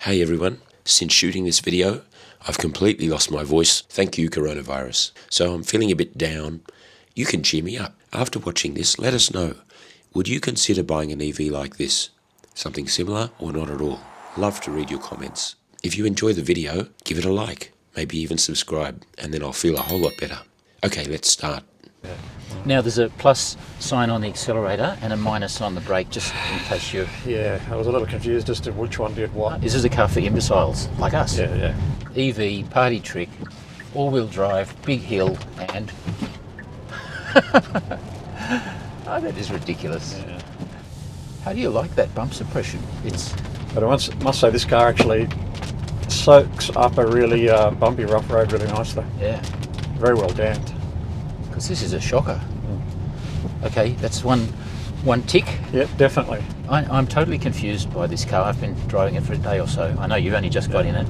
Hey everyone, since shooting this video, I've completely lost my voice. Thank you, coronavirus. So I'm feeling a bit down. You can cheer me up. After watching this, let us know. Would you consider buying an EV like this? Something similar or not at all? Love to read your comments. If you enjoy the video, give it a like, maybe even subscribe, and then I'll feel a whole lot better. Okay, let's start. Now there's a plus sign on the accelerator and a minus on the brake, just in case you're... Yeah, I was a little confused as to which one did what. This is a car for imbeciles, like us. Yeah. EV, party trick, all-wheel drive, big hill, and... Oh, that is ridiculous. Yeah. How do you like that bump suppression? But I must say this car actually soaks up a really bumpy rough road really nicely. Yeah. Very well damped. Because this is a shocker. Okay, that's one tick. Yep, definitely. I'm totally confused by this car. I've been driving it for a day or so. I know you've only just got in it.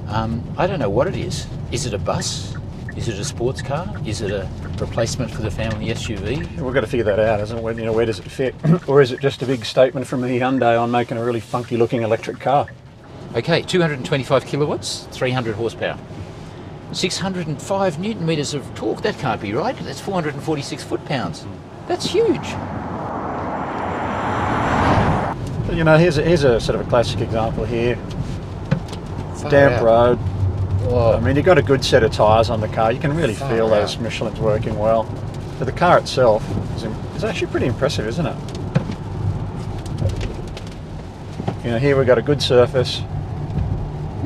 I don't know what it is. Is it a bus? Is it a sports car? Is it a replacement for the family SUV? We've got to figure that out, isn't it? Where does it fit? Or is it just a big statement from the Hyundai on making a really funky looking electric car? Okay, 225 kilowatts, 300 horsepower. 605 newton meters of torque. That can't be right. That's 446 foot-pounds. That's huge. You know, here's a sort of a classic example here. Far Damp out. road. Whoa. I mean, you've got a good set of tyres on the car. You can really Far feel those out. Michelin's working well. But the car itself is actually pretty impressive, isn't it? You know, here we've got a good surface.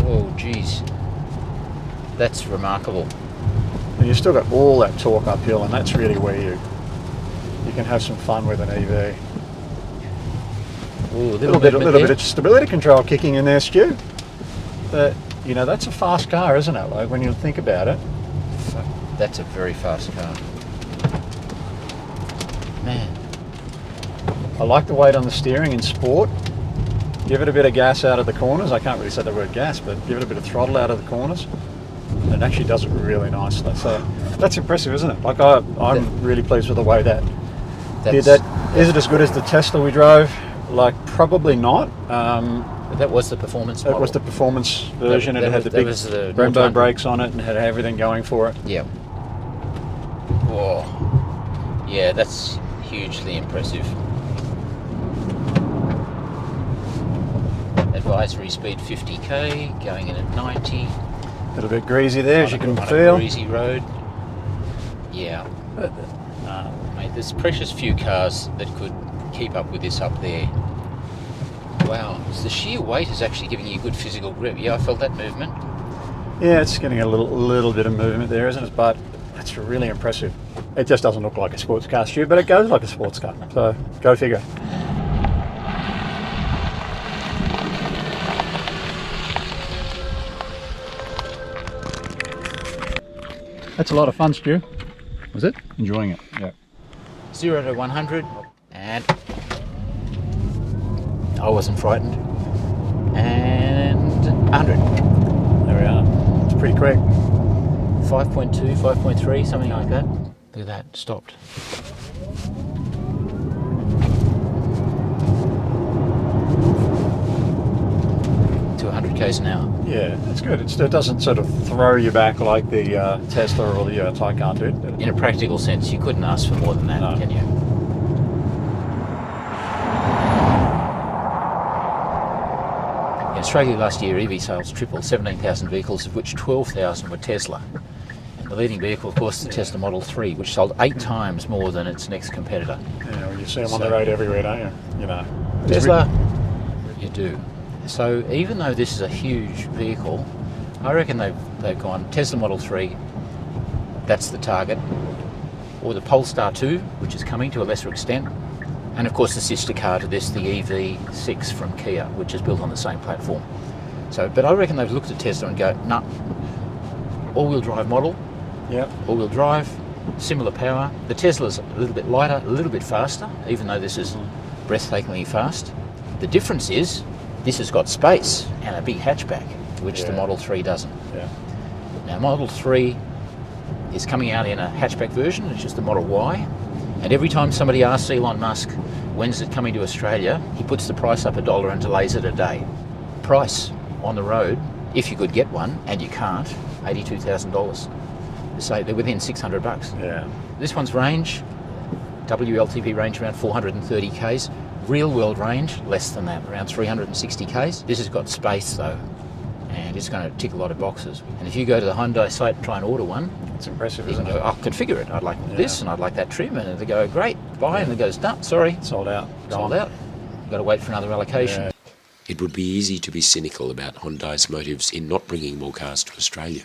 Oh, geez. That's remarkable. And you've still got all that torque uphill, and that's really where you can have some fun with an EV. Ooh, A little bit of stability control kicking in there, Stu. But you know, that's a fast car, isn't it? Like when you think about it. That's a very fast car. Man. I like the weight on the steering in sport. Give it a bit of gas out of the corners. I can't really say the word gas, but give it a bit of throttle out of the corners. And it actually does it really nicely. So that's impressive, isn't it? Like I'm really pleased with the way that did that. Is it as good as the Tesla we drove? Like probably not. That was the performance model. It was the performance version, and it had the big Brembo brakes on it and had everything going for it. Yeah. Oh. Yeah, that's hugely impressive. Advisory speed 50k, going in at 90. A little bit greasy there, as you can on feel. A greasy road. Yeah. Mate, there's precious few cars that could keep up with this up there. Wow, the sheer weight is actually giving you good physical grip. Yeah, I felt that movement. Yeah, it's getting a little bit of movement there, isn't it? But it's really impressive. It just doesn't look like a sports car, Stu, but it goes like a sports car. So, go figure. That's a lot of fun, Stu. Was it? Enjoying it, yeah. 0 to 100, and I wasn't frightened. And 100. There we are. It's pretty quick. 5.2, 5.3, something like that. Look at that, stopped. To 100 k's an hour. Yeah, it's good. It doesn't sort of throw you back like the Tesla or the Taycan did. In a practical sense, you couldn't ask for more than that, No. can you? In Australia last year, EV sales tripled, 17,000 vehicles, of which 12,000 were Tesla. And the leading vehicle, of course, the Tesla Model 3, which sold 8 times more than its next competitor. Yeah, well, you see them on the road everywhere, don't you? You know. Tesla, you do. So even though this is a huge vehicle, I reckon they've gone Tesla Model 3, that's the target, or the Polestar 2, which is coming to a lesser extent, and of course the sister car to this, the EV6 from Kia, which is built on the same platform. So, but I reckon they've looked at Tesla and go, nah, all-wheel drive model, Yep. all-wheel drive, similar power. The Tesla's a little bit lighter, a little bit faster, even though this is breathtakingly fast. The difference is this has got space and a big hatchback, which the Model 3 doesn't. Yeah. Now, Model 3 is coming out in a hatchback version, which is the Model Y. And every time somebody asks Elon Musk, when's it coming to Australia, he puts the price up $1 and delays it a day. price on the road, if you could get one, and you can't, $82,000. So they're within $600. Yeah. This one's range, WLTP range around 430 k's. Real world range, less than that, around 360 k's. This has got space though, and it's going to tick a lot of boxes. And if you go to the Hyundai site and try and order one, It's impressive, you can isn't go, it? I'll configure it. I'd like this and I'd like that trim. And they go, great, buy. And it goes, no, sorry, Sold out. sold out. You've got to wait for another allocation. Yeah. It would be easy to be cynical about Hyundai's motives in not bringing more cars to Australia.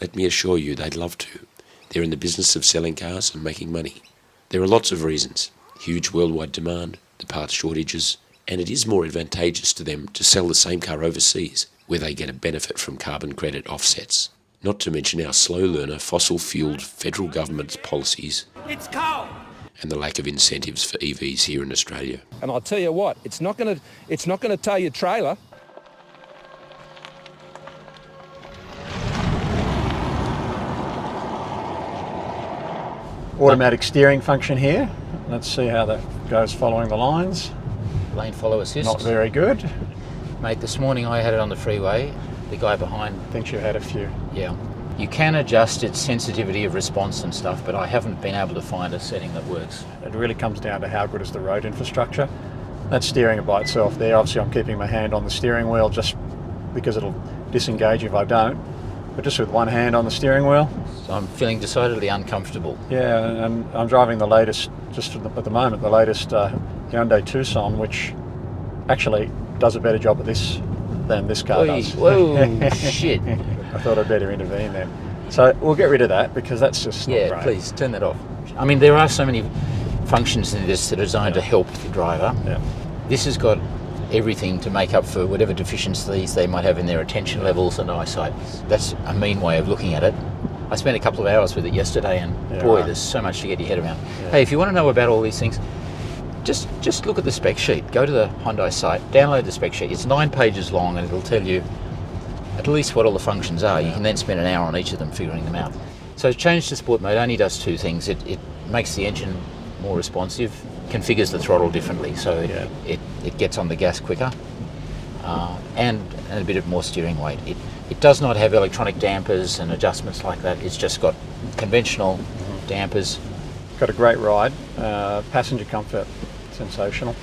Let me assure you they'd love to. They're in the business of selling cars and making money. There are lots of reasons. Huge worldwide demand, the parts shortages, and it is more advantageous to them to sell the same car overseas, where they get a benefit from carbon credit offsets. Not to mention our slow learner, fossil-fuelled federal government's policies. It's cold. And the lack of incentives for EVs here in Australia. And I'll tell you what, it's not going to tow your trailer. Automatic steering function here. Let's see how that goes following the lines. Lane follow assist. Not very good. Mate, this morning I had it on the freeway. The guy behind, Thinks you had a few. yeah. You can adjust its sensitivity of response and stuff, but I haven't been able to find a setting that works. It really comes down to how good is the road infrastructure. That steering by itself there, obviously I'm keeping my hand on the steering wheel just because it'll disengage if I don't. But just with one hand on the steering wheel, So I'm feeling decidedly uncomfortable. yeah, and I'm driving the latest, just at the moment, the latest Hyundai Tucson, which actually does a better job at this than this car Oi, does. whoa, shit. I thought I'd better intervene there. So we'll get rid of that because that's just not Yeah, great. please, turn that off. I mean, there are so many functions in this that are designed to help the driver. Yeah. This has got everything to make up for whatever deficiencies they might have in their attention levels and eyesight. That's a mean way of looking at it. I spent a couple of hours with it yesterday, and Yeah, boy, right. there's so much to get your head around. Hey, if you want to know about all these things, just look at the spec sheet. Go to the Hyundai site, download the spec sheet. It's 9 pages long, and it'll tell you at least what all the functions are. You can then spend an hour on each of them figuring them out. So change to sport mode only does two things. It makes the engine more responsive, configures the throttle differently, so it gets on the gas quicker, and a bit of more steering weight. It does not have electronic dampers and adjustments like that. It's just got conventional dampers. Got a great ride. Passenger comfort, sensational.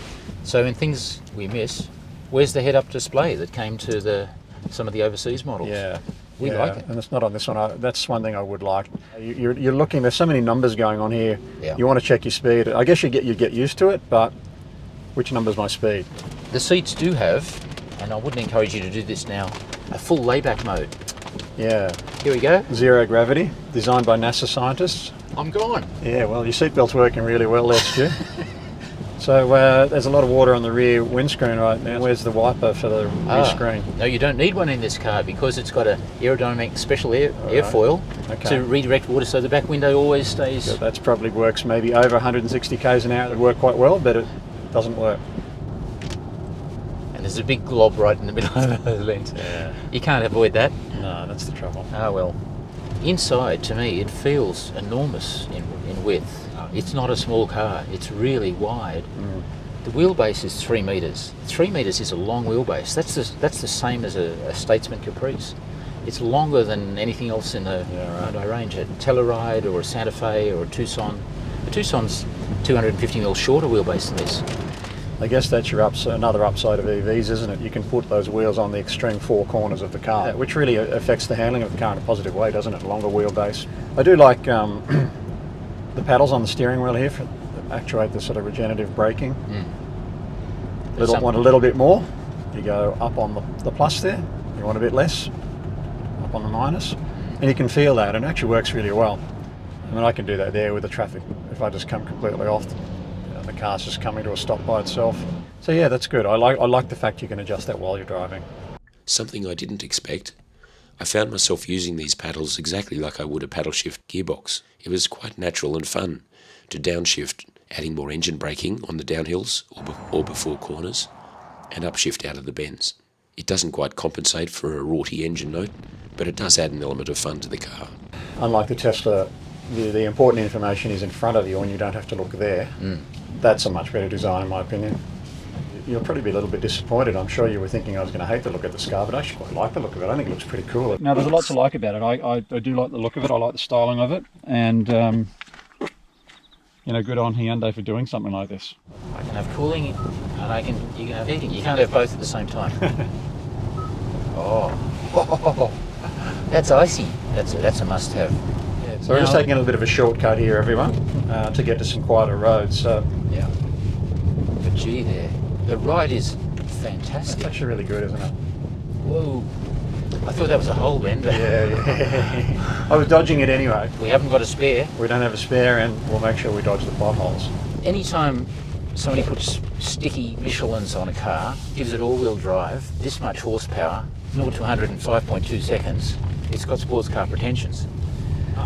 So in things we miss, where's the head-up display that came to some of the overseas models? Yeah. We like it. And it's not on this one. That's one thing I would like. You're looking, there's so many numbers going on here. Yeah. You want to check your speed. I guess you get used to it, but which number's my speed? The seats do have, and I wouldn't encourage you to do this now, a full layback mode. Yeah. Here we go. Zero gravity, designed by NASA scientists. I'm gone. Yeah, well, your seatbelt's working really well there, Stu. So there's a lot of water on the rear windscreen right now. Where's the wiper for the rear screen? No, you don't need one in this car because it's got a aerodynamic special airfoil Okay. to redirect water, so the back window always stays. So that's probably works maybe over 160 k's an hour. It would work quite well, but it doesn't work. And there's a big glob right in the middle of the lens. Yeah. You can't avoid that. No, that's the trouble. Ah well. Inside, to me, it feels enormous in width. It's not a small car. It's really wide. The wheelbase is 3 metres. 3 metres is a long wheelbase. That's the same as a Statesman Caprice. It's longer than anything else in the Hyundai range. A Telluride or a Santa Fe or a Tucson. The Tucson's 250mm shorter wheelbase than this. I guess that's your another upside of EVs, isn't it? You can put those wheels on the extreme four corners of the car, which really affects the handling of the car in a positive way, doesn't it? Longer wheelbase. I do like the paddles on the steering wheel here that actuate the sort of regenerative braking. Want a little bit more, you go up on the plus there. You want a bit less, up on the minus. And you can feel that, and it actually works really well. I mean, I can do that there with the traffic. If I just come completely off, the car's just coming to a stop by itself. So yeah, that's good. I like the fact you can adjust that while you're driving. Something I didn't expect. I found myself using these paddles exactly like I would a paddle shift gearbox. It was quite natural and fun to downshift, adding more engine braking on the downhills or before corners, and upshift out of the bends. It doesn't quite compensate for a rorty engine note, but it does add an element of fun to the car. Unlike the Tesla, the important information is in front of you and you don't have to look there. That's a much better design in my opinion. you'll probably be a little bit disappointed. I'm sure you were thinking I was going to hate the look of the car, but I actually quite like the look of it. I think it looks pretty cool. Now, there's a lot to like about it. I do like the look of it. I like the styling of it. And, you know, good on Hyundai for doing something like this. I can have cooling and you can have heating. You can't have both at the same time. Oh, that's icy. That's a must-have. Yeah, so we're just taking a bit of a shortcut here, everyone, to get to some quieter roads. So yeah. But gee, the ride is fantastic. it's actually really good, isn't it? Whoa! I thought that was a whole bend, but Yeah. I was dodging it anyway. we haven't got a spare. We don't have a spare, and we'll make sure we dodge the potholes. Anytime somebody puts sticky Michelins on a car, gives it all-wheel drive, this much horsepower, 0 to 100 in 5.2 seconds, it's got sports car pretensions.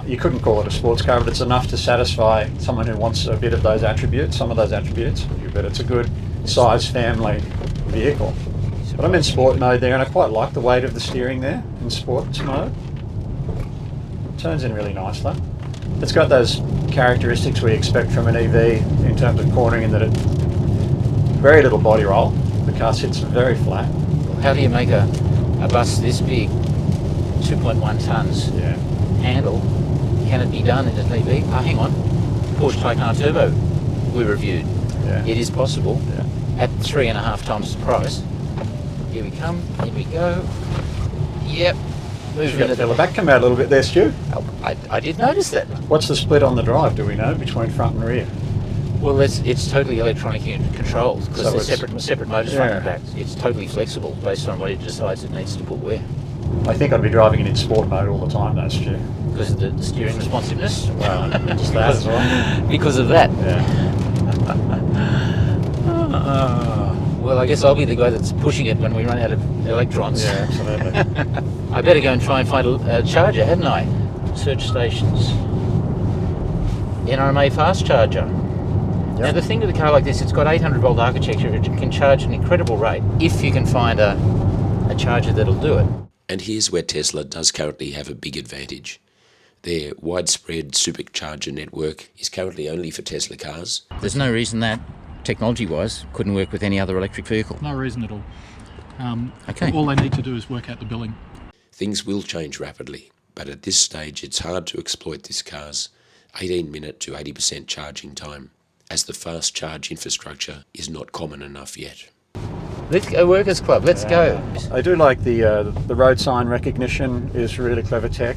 You couldn't call it a sports car, but it's enough to satisfy someone who wants a bit of those attributes, some of those attributes. But it's a good size family vehicle. But I'm in sport mode there, and I quite like the weight of the steering there in sports mode. It turns in really nicely. It's got those characteristics we expect from an EV in terms of cornering, in that it very little body roll. The car sits very flat. How do you make a bus this big, 2.1 tonnes, Yeah. handle? Can it be done in an EV? Oh, hang on. Porsche Taycan Turbo we reviewed. Yeah. It is possible Yeah. at 3.5 times the price. Here we come. Here we go. Yep. You Moving got to it. feel the back come out a little bit there, Stu. I did notice that. What's the split on the drive, do we know, between front and rear? Well, it's totally electronically controlled because So they're it's- separate motors front and Yeah. back. It's totally flexible based on what it decides it needs to put where. I think I'd be driving it in sport mode all the time, though, Stu. Because of the steering responsiveness. Well, just that as well. Because of that. Yeah. Well, I guess I'll be the guy that's pushing it when we run out of electrons. Yeah, absolutely. I better go and try and find a charger, hadn't I? Search stations. NRMA fast charger. Now the thing with a car like this, it's got 800 volt architecture. It can charge an incredible rate if you can find a charger that'll do it. And here's where Tesla does currently have a big advantage. Their widespread supercharger network is currently only for Tesla cars. There's no reason that, technology-wise, couldn't work with any other electric vehicle. No reason at all. Okay. All they need to do is work out the billing. Things will change rapidly, but at this stage it's hard to exploit this car's 18-minute to 80% charging time, as the fast charge infrastructure is not common enough yet. Let's go, Workers Club. Let's go. I do like the road sign recognition is really clever tech.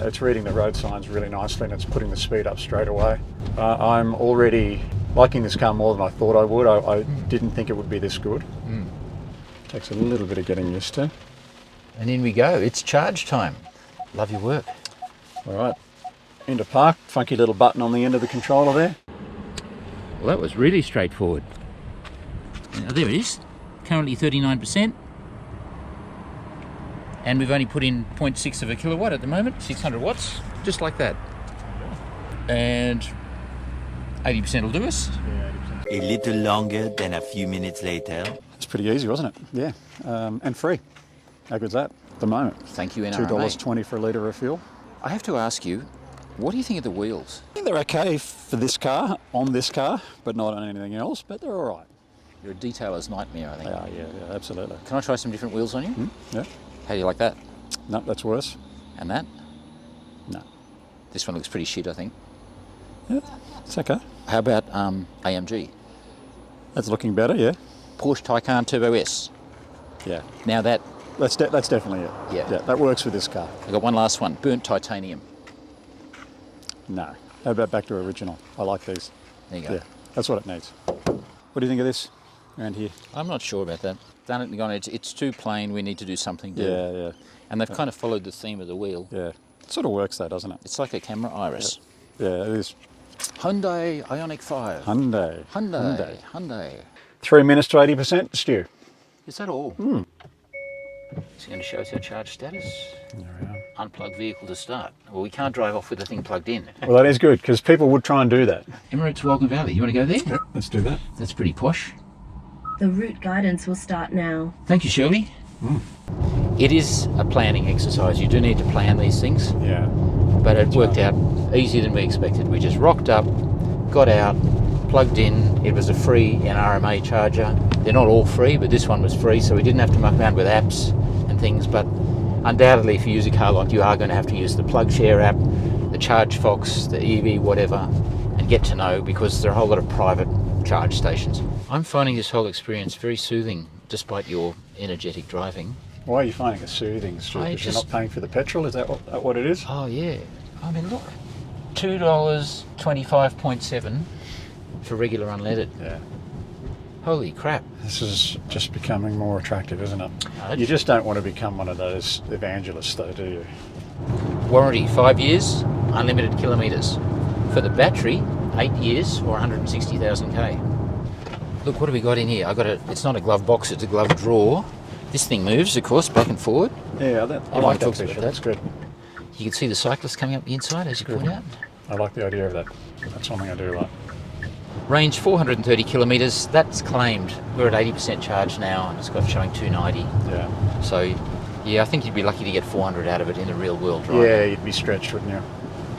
It's reading the road signs really nicely, and it's putting the speed up straight away. I'm already liking this car more than I thought I would. I didn't think it would be this good. Takes a little bit of getting used to. And in we go. It's charge time. Love your work. All right, into park. Funky little button on the end of the controller there. Well, that was really straightforward. Now, there it is. Currently 39%. And we've only put in 0.6 of a kilowatt at the moment, 600 watts, just like that. And 80% will do us. A little longer than a few minutes later. It's pretty easy, wasn't it? Yeah, and free. How good's that at the moment? Thank you, NRMA. $2.20 for a litre of fuel. I have to ask you, what do you think of the wheels? I think they're okay for this car, on this car, but not on anything else, but they're all right. You're a detailer's nightmare, I think. They are, yeah, absolutely. Can I try some different wheels on you? Yeah. How do you like that? No, that's worse. And that? No. This one looks pretty shit, I think. Yeah, it's okay. How about AMG? That's looking better, yeah. Porsche Taycan Turbo S. Yeah. Now that, That's definitely it. Yeah. that works with this car. I've got one last one. Burnt titanium. No. How about back to original? I like these. There you go. Yeah, that's what it needs. What do you think of this around here? I'm not sure about that. Done it and gone, it's too plain, we need to do something different. Yeah. And they've kind of followed the theme of the wheel. Yeah. It sort of works though, doesn't it? It's like a camera iris. Yeah, it is. Hyundai IONIQ 5. Hyundai. 3 minutes to 80%, Stu. Is that all? It's going to show us our charge status. There we are. Unplug vehicle to start. Well, we can't drive off with the thing plugged in. Well, that is good, because people would try and do that. Emirates Walton Valley, you want to go there? Let's do that. That's pretty posh. The route guidance will start now. Thank you, Shirley. It is a planning exercise. You do need to plan these things, Yeah. but it worked out easier than we expected. We just rocked up, got out, plugged in. It was a free NRMA charger. They're not all free, but this one was free, so we didn't have to muck around with apps and things. But undoubtedly, if you use a car like, you are going to have to use the PlugShare app, the ChargeFox, the EV, whatever, and get to know, because there are a whole lot of private charge stations. I'm finding this whole experience very soothing, despite your energetic driving. Why are you finding it soothing, Stu? Because you're not paying for the petrol? Is that what it is? Oh yeah. I mean, look, $2.25.7 for regular unleaded. Yeah. Holy crap. This is just becoming more attractive, isn't it? No, You just don't want to become one of those evangelists, though, do you? warranty 5 years, unlimited kilometres. For the battery, 8 years or 160,000 k. Look, what have we got in here? It's not a glove box, it's a glove drawer. This thing moves, of course, back and forward. Yeah, I like that feature. That. That's good. You can see the cyclist coming up the inside, as you point out. I like the idea of that. That's one thing I do like. Range 430 kilometres, that's claimed. We're at 80% charge now, and it's got showing 290. Yeah. So, yeah, I think you'd be lucky to get 400 out of it in a real world drive. Yeah, you'd be stretched, wouldn't you?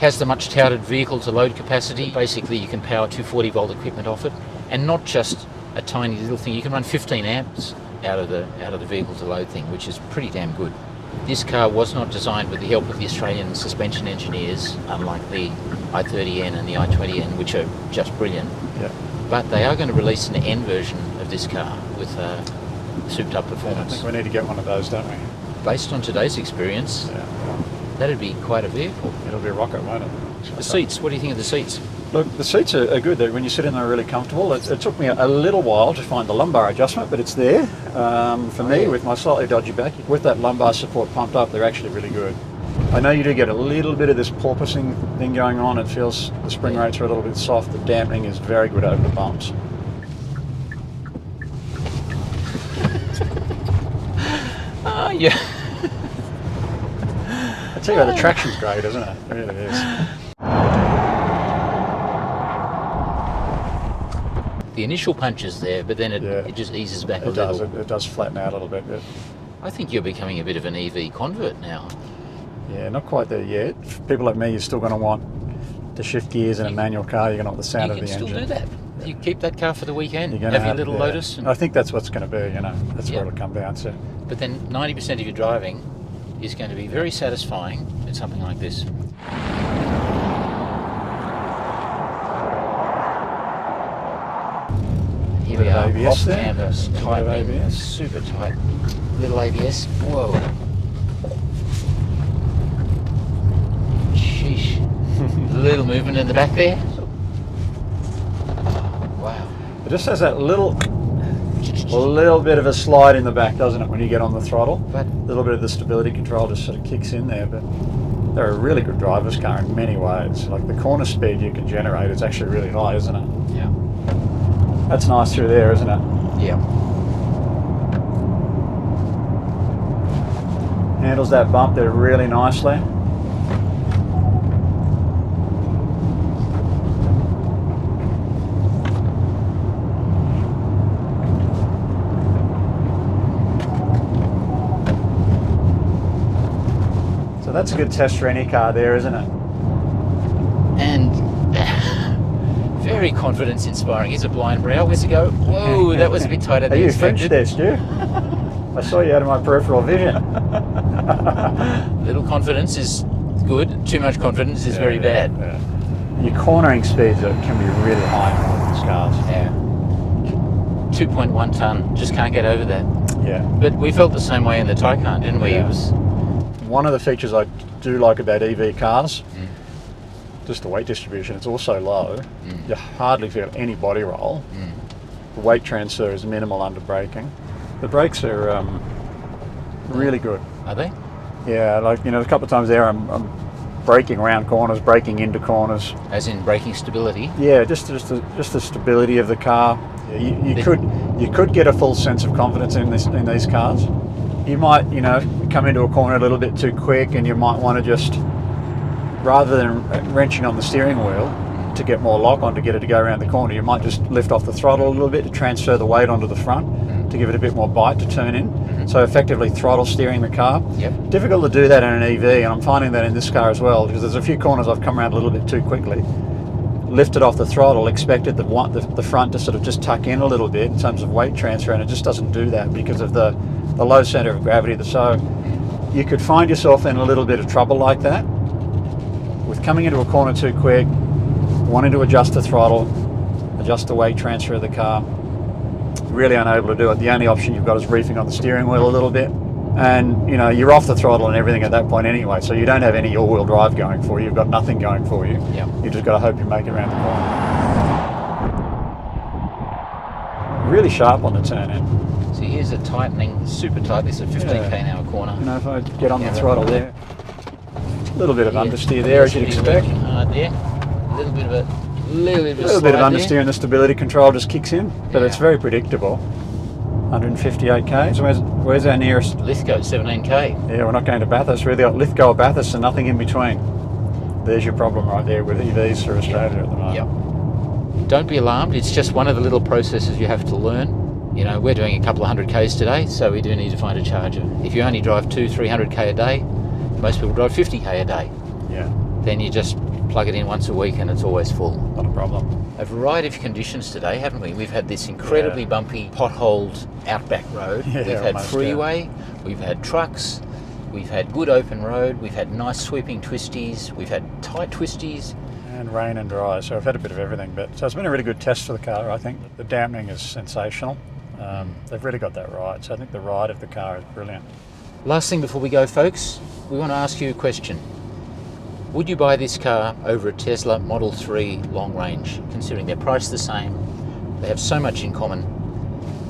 Has the much touted vehicle to load capacity. Basically, you can power 240 volt equipment off it, and not just a tiny little thing. You can run 15 amps out of the vehicle to load thing, which is pretty damn good. This car was not designed with the help of the Australian suspension engineers, unlike the i30N and the i20N, which are just brilliant. Yeah. But they are going to release an N version of this car with souped up I performance. think we need to get one of those, don't we? Based on today's experience, Yeah. that'd be quite a vehicle. It'll be a rocket, won't it? The seats, what do you think of the seats? Look, the seats are good. When you sit in, they're really comfortable. It took me a little while to find the lumbar adjustment, but it's there. For me, with my slightly dodgy back, with that lumbar support pumped up, they're actually really good. I know you do get a little bit of this porpoising thing going on. It feels the spring rates are a little bit soft. The damping is very good over the bumps. Oh, yeah. I tell you what, the traction's great, isn't it? It really is. The initial punch is there, but then it just eases back a little. It does flatten out a little bit. I think you're becoming a bit of an EV convert now. Yeah, not quite there yet. For people like me, you're still going to want to shift gears in a manual car. You're going to want the sound of the engine. You can still do that. You keep that car for the weekend, You're have your little Lotus. I think that's what's going to be, That's where it'll come down to. But then 90% of your driving is going to be very satisfying in something like this. Here we are, ABS off there. canvas, tight, ABS. super tight. Little ABS, whoa. Sheesh. Little movement in the back there. Wow. It just has that little bit of a slide in the back, doesn't it, when you get on the throttle? But A little bit of the stability control just sort of kicks in there, but they're a really good driver's car in many ways. Like the corner speed you can generate is actually really high, isn't it? yeah. That's nice through there, isn't it? Yeah. Handles that bump there really nicely. So that's a good test for any car there, isn't it? And very confidence inspiring. Here's a blind brow. Where's it go? Whoa, that was a bit tighter Are than you expected. French there, Stu? I saw you out of my peripheral vision. Little confidence is good. Too much confidence is very bad. Yeah. Your cornering speeds can be really high on these cars. Yeah. 2.1 tonne. Just can't get over that. Yeah. But we felt the same way in the Taycan, didn't we? Yeah. It was. One of the features I do like about EV cars, just the weight distribution, it's also low. You hardly feel any body roll. The weight transfer is minimal under braking. The brakes are really good. Are they? Yeah, like, a couple of times there I'm braking around corners, braking into corners. As in braking stability. Yeah, just the stability of the car. Yeah, you could get a full sense of confidence in these cars. You might, come into a corner a little bit too quick, and you might want to just, rather than wrenching on the steering wheel to get more lock on to get it to go around the corner, you might just lift off the throttle a little bit to transfer the weight onto the front to give it a bit more bite to turn in. So effectively throttle steering the car. Yep. Difficult to do that in an EV, and I'm finding that in this car as well, because there's a few corners I've come around a little bit too quickly. lifted off the throttle, expected the front to sort of just tuck in a little bit in terms of weight transfer, and it just doesn't do that because of the low center of gravity. So you could find yourself in a little bit of trouble like that with coming into a corner too quick, wanting to adjust the throttle, adjust the weight transfer of the car, really unable to do it. The only option you've got is reefing on the steering wheel a little bit, and you know, you're off the throttle and everything at that point anyway, so you don't have any all-wheel drive going for you. You've got nothing going for you. Yep. You just got to hope you make it around the corner. Really sharp on the turn in. So here's a tightening, super tight. This is a 15k an hour corner. You know, if I get on the throttle there, a little bit of understeer there, as you'd expect. Hard there. A little bit of a little bit of understeer, and the stability control just kicks in, but it's very predictable. 158k. So where's our nearest? Lithgow, 17k. Yeah, we're not going to Bathurst. We're either Lithgow or Bathurst, and nothing in between. There's your problem right there with EVs through Australia at the moment. Yep. Don't be alarmed. It's just one of the little processes you have to learn. You know, we're doing a couple of 100k's today, so we do need to find a charger. If you only drive 200-300k a day, most people drive 50k a day. Yeah. Then you just plug it in once a week and it's always full. Not a problem. A variety of conditions today, haven't we? We've had this incredibly bumpy, potholed outback road. Yeah, we've had almost, freeway, we've had trucks, we've had good open road, we've had nice sweeping twisties, we've had tight twisties. And rain and dry, so I've had a bit of everything. So it's been a really good test for the car, I think. The dampening is sensational. They've really got that right, so I think the ride of the car is brilliant. Last thing before we go, folks, we want to ask you a question. Would you buy this car over a Tesla Model 3 long range, considering they're priced the same, they have so much in common?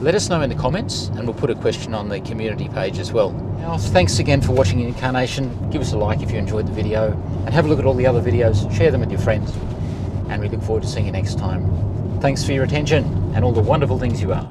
Let us know in the comments, and we'll put a question on the community page as well. Now, thanks again for watching inCARnation. Give us a like if you enjoyed the video, and have a look at all the other videos, share them with your friends, and we look forward to seeing you next time. Thanks for your attention, and all the wonderful things you are.